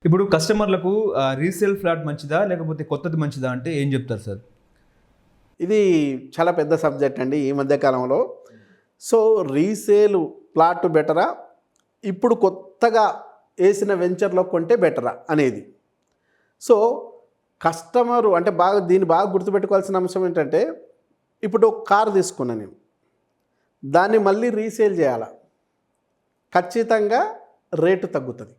ఇప్పుడు కస్టమర్లకు resale flat మంచిదా? లేకపోతే కొత్తది మంచిదా అంటే ఏం చెప్తారు సార్? ఇది చాలా పెద్ద సబ్జెక్ట్ అండి ఈ మధ్య కాలంలో. సో రీసేల్ ప్లాట్ బెటరా, ఇప్పుడు కొత్తగా వేసిన వెంచర్లో కొంటే బెటరా అనేది. సో కస్టమరు అంటే దీన్ని బాగా గుర్తుపెట్టుకోవాల్సిన అంశం ఏంటంటే, ఇప్పుడు ఒక కారు తీసుకున్నాను నేను, దాన్ని మళ్ళీ రీసేల్ చేయాలా, ఖచ్చితంగా రేటు తగ్గుతుంది.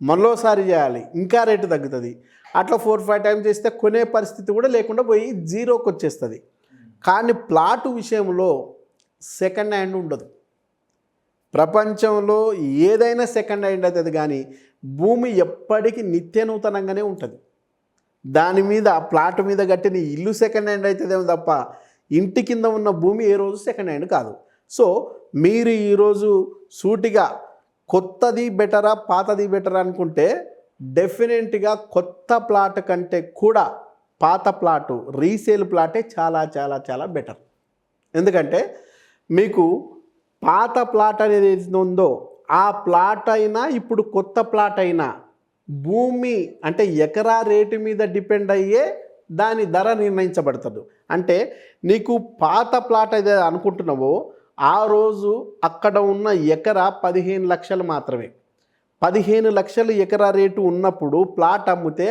మరోసారి చేయాలి, ఇంకా రేటు తగ్గుతుంది. అట్లా 4-5 టైమ్స్ చేస్తే కొనే పరిస్థితి కూడా లేకుండా పోయి జీరోకి వచ్చేస్తుంది. కానీ ప్లాటు విషయంలో సెకండ్ హ్యాండ్ ఉండదు. ప్రపంచంలో ఏదైనా సెకండ్ హ్యాండ్ అవుతుంది, కానీ భూమి ఎప్పటికీ నిత్య నూతనంగానే ఉంటుంది. దాని మీద ప్లాట్ మీద కట్టిన ఇల్లు సెకండ్ హ్యాండ్ అవుతుందేమో తప్ప ఇంటి కింద ఉన్న భూమి ఏ రోజు సెకండ్ హ్యాండ్ కాదు. సో మీరు ఈరోజు సూటిగా కొత్తది బెటరా పాతది బెటరా అనుకుంటే, డెఫినెట్గా కొత్త ప్లాట్ కంటే కూడా పాత ప్లాటు రీసేల్ ప్లాటే చాలా చాలా చాలా బెటర్. ఎందుకంటే మీకు పాత ప్లాట్ అనేది ఉందో ఆ ప్లాట్ అయినా ఇప్పుడు కొత్త ప్లాట్ అయినా భూమి అంటే ఎకరా రేటు మీద డిపెండ్ అయ్యే దాని ధర నిర్ణయించబడుతుంది. అంటే నీకు పాత ప్లాట్ అయితే అనుకుంటున్నావో ఆ రోజు అక్కడ ఉన్న ఎకరా 15 లక్షలు మాత్రమే. 15 లక్షలు ఎకరా రేటు ఉన్నప్పుడు ప్లాట్ అమ్మితే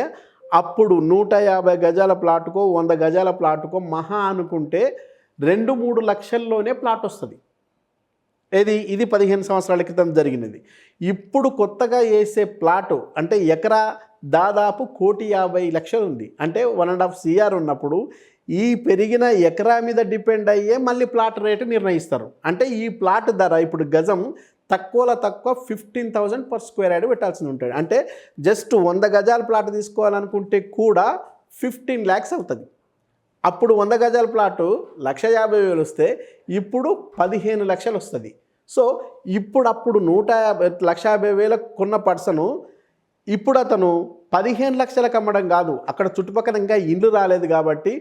అప్పుడు 150 గజాల ప్లాటుకో 100 గజాల ప్లాటుకో మహా అనుకుంటే 2-3 లక్షల్లోనే ప్లాట్ వస్తుంది. ఇది 15 సంవత్సరాల క్రితం జరిగినది. ఇప్పుడు కొత్తగా వేసే ప్లాటు అంటే ఎకరా దాదాపు 1,50,00,000 ఉంది. అంటే 1.5 CR ఉన్నప్పుడు ఈ పెరిగిన ఎకరా మీద డిపెండ్ అయ్యే మళ్ళీ ప్లాట్ రేటు నిర్ణయిస్తారు. అంటే ఈ ప్లాట్ ధర ఇప్పుడు గజం తక్కువలో తక్కువ 15,000 పర్ స్క్వేర్ యార్డ్ పెట్టాల్సి ఉంటుంది. అంటే జస్ట్ 100 గజాల ప్లాట్ తీసుకోవాలనుకుంటే కూడా 15 lakhs అవుతుంది. అప్పుడు 100 గజాల ప్లాటు 1,50,000 వస్తే ఇప్పుడు 15 లక్షలు వస్తుంది. సో అప్పుడు 150,000 కొన్న పర్సను ఇప్పుడు అతను 15 లక్షలకు అమ్మడం కాదు, అక్కడ చుట్టుపక్కల ఇంకా ఇండ్లు రాలేదు కాబట్టి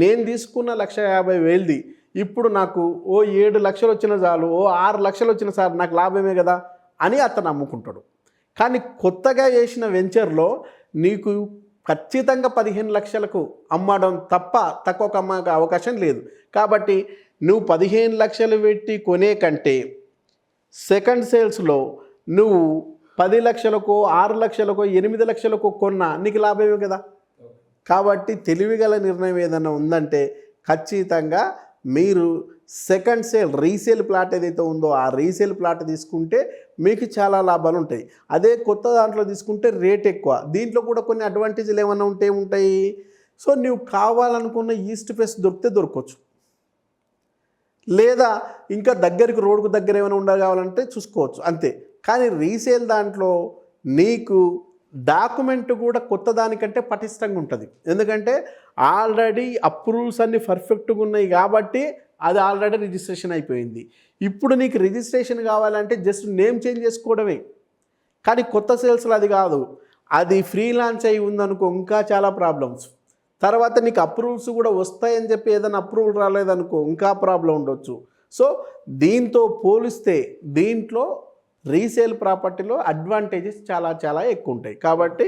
నేను తీసుకున్న 150,000ది ఇప్పుడు నాకు 7 లక్షలు వచ్చిన చాలు, 6 లక్షలు వచ్చిన సార్ నాకు లాభమే కదా అని అతను అమ్ముకుంటాడు. కానీ కొత్తగా చేసిన వెంచర్లో నీకు ఖచ్చితంగా 15 లక్షలకు అమ్మడం తప్ప తక్కువకు అమ్మే అవకాశం లేదు. కాబట్టి నువ్వు 15 లక్షలు పెట్టి కొనే కంటే సెకండ్ సేల్స్లో నువ్వు 10 లక్షలకో 6 లక్షలకో 8 లక్షలకో కొన్నా నీకు లాభమే కదా. కాబట్టి తెలివిగల నిర్ణయం ఏదైనా ఉందంటే ఖచ్చితంగా మీరు సెకండ్ సేల్ రీసేల్ ప్లాట్ ఏదైతే ఉందో ఆ రీసేల్ ప్లాట్ తీసుకుంటే మీకు చాలా లాభాలు ఉంటాయి. అదే కొత్త దాంట్లో తీసుకుంటే రేట్ ఎక్కువ. దీంట్లో కూడా కొన్ని అడ్వాంటేజ్లు ఏమైనా ఉంటాయి. సో నువ్వు కావాలనుకున్న ఈస్ట్ ఫేస్ దొరికితే దొరకవచ్చు, లేదా ఇంకా దగ్గరికి రోడ్కు దగ్గర ఏమైనా ఉండగావాలంటే చూసుకోవచ్చు అంతే. కానీ రీసేల్ దాంట్లో నీకు డాక్యుమెంట్ కూడా కొత్త దానికంటే పటిష్టంగా ఉంటుంది. ఎందుకంటే ఆల్రెడీ అప్రూవల్స్ అన్నీ పర్ఫెక్ట్గా ఉన్నాయి కాబట్టి అది ఆల్రెడీ రిజిస్ట్రేషన్ అయిపోయింది. ఇప్పుడు నీకు రిజిస్ట్రేషన్ కావాలంటే జస్ట్ నేమ్ చేంజ్ చేసుకోవడమే. కానీ కొత్త సేల్స్లో అది కాదు, అది ఫ్రీలాన్స్ అయి ఉందనుకో ఇంకా చాలా ప్రాబ్లమ్స్. తర్వాత నీకు అప్రూవల్స్ కూడా వస్తాయని చెప్పి ఏదైనా అప్రూవల్ రాలేదనుకో ఇంకా ప్రాబ్లం ఉండొచ్చు. సో దీంతో పోలిస్తే దీంట్లో రీసేల్ ప్రాపర్టీలో అడ్వాంటేజెస్ చాలా చాలా ఎక్కువ ఉంటాయి. కాబట్టి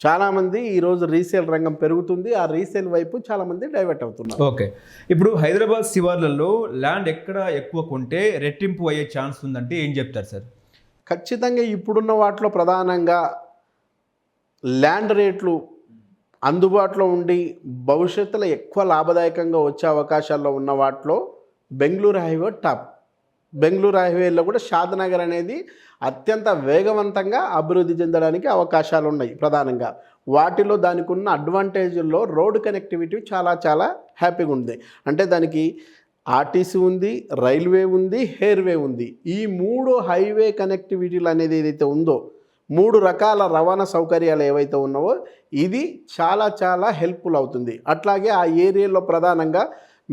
చాలామంది ఈరోజు రీసేల్ రంగం పెరుగుతుంది, ఆ రీసేల్ వైపు చాలామంది డైవర్ట్ అవుతున్నారు. ఓకే, ఇప్పుడు హైదరాబాద్ శివార్లలో ల్యాండ్ ఎక్కడ ఎక్కువ కొంటే రెట్టింపు అయ్యే ఛాన్స్ ఉందంటే ఏం చెప్తారు సార్? ఖచ్చితంగా ఇప్పుడున్న వాటిలో ప్రధానంగా ల్యాండ్ రేట్లు అందుబాటులో ఉండి భవిష్యత్తులో ఎక్కువ లాభదాయకంగా వచ్చే అవకాశాల్లో ఉన్న వాటిలో బెంగళూరు హైవే టాప్. బెంగళూరు హైవేలో కూడా షాద్నగర్ అనేది అత్యంత వేగవంతంగా అభివృద్ధి చెందడానికి అవకాశాలు ఉన్నాయి. ప్రధానంగా వాటిలో దానికి ఉన్న అడ్వాంటేజ్ల్లో రోడ్ కనెక్టివిటీ చాలా చాలా హ్యాపీగా ఉంది. అంటే దానికి ఆర్టీసీ ఉంది, రైల్వే ఉంది, ఎయిర్వే ఉంది. ఈ 3 హైవే కనెక్టివిటీలు అనేది ఏదైతే ఉందో 3 రకాల రవాణా సౌకర్యాలు ఏవైతే ఉన్నావో ఇది చాలా చాలా హెల్ప్ఫుల్ అవుతుంది. అట్లాగే ఆ ఏరియాలో ప్రధానంగా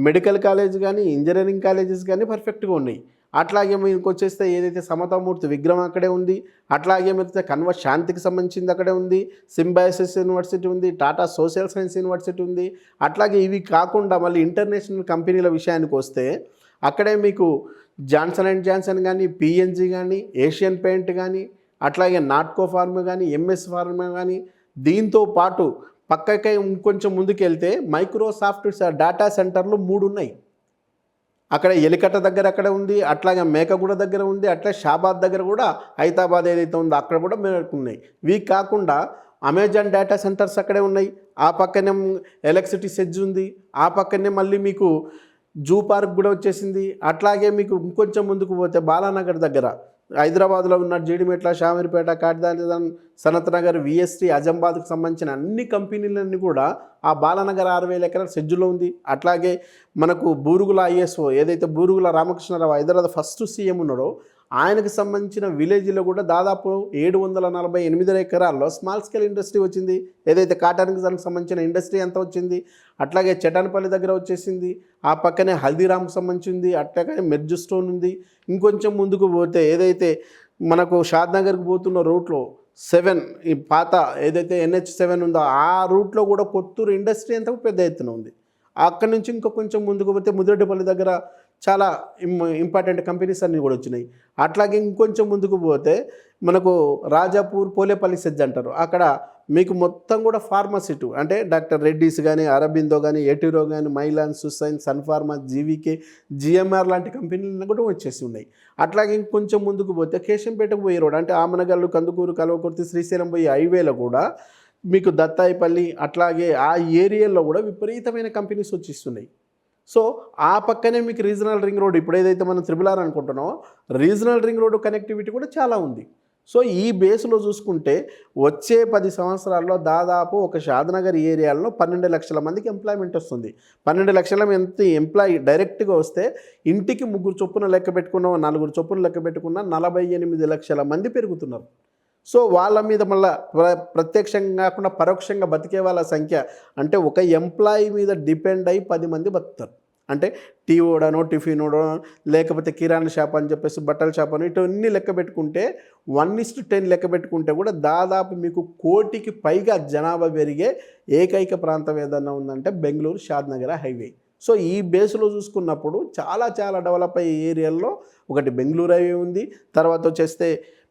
మెడికల్ కాలేజ్ కానీ ఇంజనీరింగ్ కాలేజెస్ కానీ పర్ఫెక్ట్గా ఉన్నాయి. అట్లాగే మీకు వచ్చేస్తే ఏదైతే సమతామూర్తి విగ్రహం అక్కడే ఉంది, అట్లాగే మీరు కన్వర్ శాంతికి సంబంధించింది అక్కడే ఉంది, సింబయాసిస్ యూనివర్సిటీ ఉంది, టాటా సోషల్ సైన్స్ యూనివర్సిటీ ఉంది. అట్లాగే ఇవి కాకుండా మళ్ళీ ఇంటర్నేషనల్ కంపెనీల విషయానికి వస్తే అక్కడే మీకు జాన్సన్ అండ్ జాన్సన్ కానీ, పిఎన్జీ కానీ, ఏషియన్ పెయింట్ కానీ, అట్లాగే నాట్కో ఫార్మ్ కానీ ఎంఎస్ ఫార్మ్ కానీ, దీంతో పాటు పక్కకే ఇంకొంచెం ముందుకెళ్తే మైక్రోసాఫ్ట్ డేటా సెంటర్లు 3 ఉన్నాయి. అక్కడ ఎలికట్ట దగ్గర అక్కడ ఉంది, అట్లాగే మేకగూడ దగ్గర ఉంది, అట్లా షాబాద్ దగ్గర కూడా హైదరాబాద్ ఏదైతే ఉందో అక్కడ కూడా మేరకు ఉన్నాయి. ఇవి కాకుండా అమెజాన్ డేటా సెంటర్స్ అక్కడే ఉన్నాయి. ఆ పక్కనే ఎలక్ట్రిసిటీ సెజ్ ఉంది. ఆ పక్కనే మళ్ళీ మీకు జూ పార్క్ కూడా వచ్చేసింది. అట్లాగే మీకు ఇంకొంచెం ముందుకు పోతే బాలానగర్ దగ్గర హైదరాబాద్లో ఉన్న జీడిమెట్ల, షామీర్పేట, కాటిదాన్, సనత్ నగర్, విఎస్టీ, అజంబాద్కు సంబంధించిన అన్ని కంపెనీలన్నీ కూడా ఆ బాలానగర్ 6,000 ఎకరాల సెజ్జులో ఉంది. అట్లాగే మనకు బూరుగుల ఐఎస్ఓ ఏదైతే బూరుగుల రామకృష్ణరావు హైదరాబాద్ ఫస్ట్ సీఎం ఉన్నాడో ఆయనకు సంబంధించిన విలేజ్లో కూడా దాదాపు 748 ఎకరాల్లో స్మాల్ స్కేల్ ఇండస్ట్రీ వచ్చింది. ఏదైతే కాటన్కి దానికి సంబంధించిన ఇండస్ట్రీ అంతా వచ్చింది. అట్లాగే చటాన్పల్లి దగ్గర వచ్చేసింది. ఆ పక్కనే హల్దీరామ్కి సంబంధించింది. అట్లాగే మెర్జ్ స్టోన్ ఉంది. ఇంకొంచెం ముందుకు పోతే ఏదైతే మనకు షాద్నగర్కి పోతున్న రూట్లో 7 ఈ పాత ఏదైతే NH7 ఉందో ఆ రూట్లో కూడా కొత్తూరు ఇండస్ట్రీ అంతా పెద్ద ఎత్తున ఉంది. అక్కడి నుంచి ఇంకా కొంచెం ముందుకు పోతే ముదిరెడ్డిపల్లి దగ్గర చాలా ఇంపార్టెంట్ కంపెనీస్ అన్నీ కూడా వచ్చినాయి. అట్లాగే ఇంకొంచెం ముందుకు పోతే మనకు రాజాపూర్, పోలేపల్లి సెజ్ అంటారు. అక్కడ మీకు మొత్తం కూడా ఫార్మసిటీ అంటే డాక్టర్ రెడ్డీస్ కానీ, అరబిందో కానీ, ఎటిరో కానీ, మైలాన్, సుసైన్, సన్ఫార్మా, జీవీకే, జిఎంఆర్ లాంటి కంపెనీలు కూడా వచ్చేసి ఉన్నాయి. అట్లాగే ఇంకొంచెం ముందుకు పోతే కేశంపేటకు పోయే రోడ్ అంటే ఆమనగల్లు, కందుకూరు, కల్వకుర్తి, శ్రీశైలం పోయే హైవేలో కూడా మీకు దత్తాయిపల్లి అట్లాగే ఆ ఏరియాలో కూడా విపరీతమైన కంపెనీస్ వచ్చేస్తున్నాయి. సో ఆ పక్కనే మీకు రీజనల్ రింగ్ రోడ్ ఇప్పుడు ఏదైతే మనం RRR అనుకుంటున్నామో రీజనల్ రింగ్ రోడ్ కనెక్టివిటీ కూడా చాలా ఉంది. సో ఈ బేస్లో చూసుకుంటే వచ్చే 10 సంవత్సరాల్లో దాదాపు ఒక షాద్నగర్ ఏరియాలో 12 లక్షల మందికి ఎంప్లాయ్మెంట్ వస్తుంది. 12 లక్షల మంది ఎంప్లాయీ డైరెక్ట్గా వస్తే ఇంటికి 3 చొప్పున లెక్క పెట్టుకున్న 4 చొప్పున లెక్క పెట్టుకున్న 48 లక్షల మంది పెరుగుతున్నారు. సో వాళ్ళ మీద మళ్ళీ ప్రత్యక్షంగా కాకుండా పరోక్షంగా బతికే వాళ్ళ సంఖ్య అంటే ఒక ఎంప్లాయీ మీద డిపెండ్ అయ్యి 10 మంది బతుకుతారు. అంటే టీ ఓడనో, టిఫిన్ ఓడనో, లేకపోతే కిరాణా షాప్ అని చెప్పేసి బట్టల షాప్ అని ఇవన్నీ లెక్క పెట్టుకుంటే 1:10 లెక్క పెట్టుకుంటే కూడా దాదాపు మీకు 1 కోటికి పైగా జనాభా పెరిగే ఏకైక ప్రాంతం ఏదన్నా ఉందంటే బెంగళూరు షాద్నగర్ హైవే. సో ఈ బేస్లో చూసుకున్నప్పుడు చాలా చాలా డెవలప్ అయ్యే ఏరియాల్లో ఒకటి బెంగళూరు హైవే ఉంది. తర్వాత వచ్చేస్తే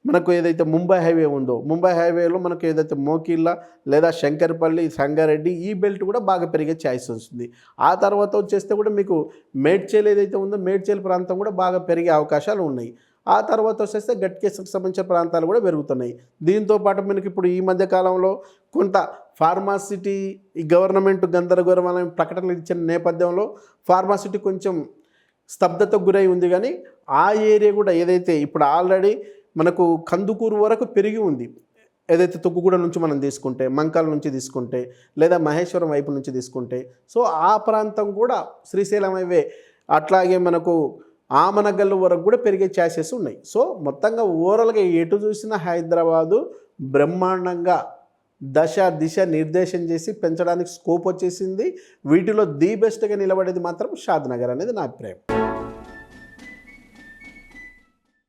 మనకు ఏదైతే ముంబై హైవే ఉందో ముంబై హైవేలో మనకు ఏదైతే మోకిళ్ళ లేదా శంకర్పల్లి, సంగారెడ్డి ఈ బెల్ట్ కూడా బాగా పెరిగే ఛాయిస్ వస్తుంది. ఆ తర్వాత వచ్చేస్తే కూడా మీకు మేడ్చల్ ఏదైతే ఉందో మేడ్చల్ ప్రాంతం కూడా బాగా పెరిగే అవకాశాలు ఉన్నాయి. ఆ తర్వాత వచ్చేస్తే గట్కేసరికి సంబంధించిన ప్రాంతాలు కూడా పెరుగుతున్నాయి. దీంతోపాటు మనకి ఇప్పుడు ఈ మధ్య కాలంలో కొంత ఫార్మాసిటీ ఈ గవర్నమెంట్ గందరగోళమైన ప్రకటనలు ఇచ్చిన నేపథ్యంలో ఫార్మాసిటీ కొంచెం స్తబ్దతకు గురై ఉంది. కానీ ఆ ఏరియా కూడా ఏదైతే ఇప్పుడు ఆల్రెడీ మనకు కందుకూరు వరకు పెరిగి ఉంది. ఏదైతే తుక్కుగూడ నుంచి మనం తీసుకుంటే, మంకాల నుంచి తీసుకుంటే, లేదా మహేశ్వరం వైపు నుంచి తీసుకుంటే, సో ఆ ప్రాంతం కూడా శ్రీశైలం హైవే అట్లాగే మనకు ఆమనగల్లు వరకు కూడా పెరిగే ఛాన్సెస్ ఉన్నాయి. సో మొత్తంగా ఓవరాల్గా ఎటు చూసినా హైదరాబాదు బ్రహ్మాండంగా దిశ నిర్దేశం చేసి పెంచడానికి స్కోప్ వచ్చేసింది. వీటిలో ది బెస్ట్గా నిలబడేది మాత్రం షాద్నగర్ అనేది నా అభిప్రాయం.